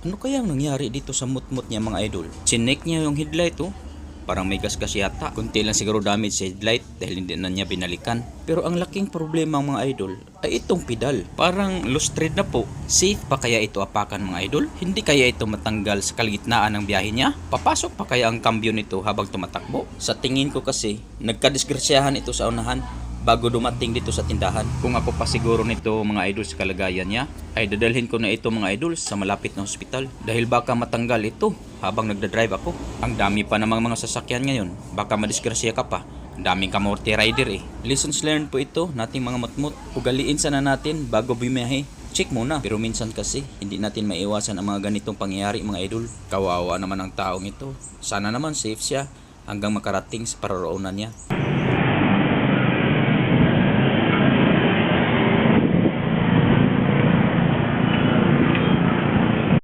Ano kayang nangyari dito sa mutmut niya mga idol? Chinek niya yung headlight oh. Parang may gasgas yata. Kunti lang siguro damage sa headlight dahil hindi na niya binalikan. Pero ang laking problema mga idol ay itong pedal. Parang loose thread na po. Safe pa kaya ito apakan mga idol? Hindi kaya ito matanggal sa kalagitnaan ng biyahe niya? Papasok pa kaya ang cambio nito habang tumatakbo? Sa tingin ko kasi, nagkadisgrasyahan ito sa unahan bago dumating dito sa tindahan. Kung ako pa siguro nito mga idol sa kalagayan niya, ay dadalhin ko na ito mga idol sa malapit na hospital. Dahil baka matanggal ito habang nagdadrive ako. Ang dami pa namang mga sasakyan ngayon. Baka madisgrasya ka pa. Ang daming kamorte rider eh. Lessons learned po ito nating mga matmut. Ugaliin sana natin bago bumiyahe. Check muna. Pero minsan kasi, hindi natin maiwasan ang mga ganitong pangyayari mga idol. Kawawa naman ang taong ito. Sana naman safe siya hanggang makarating sa pararoonan niya.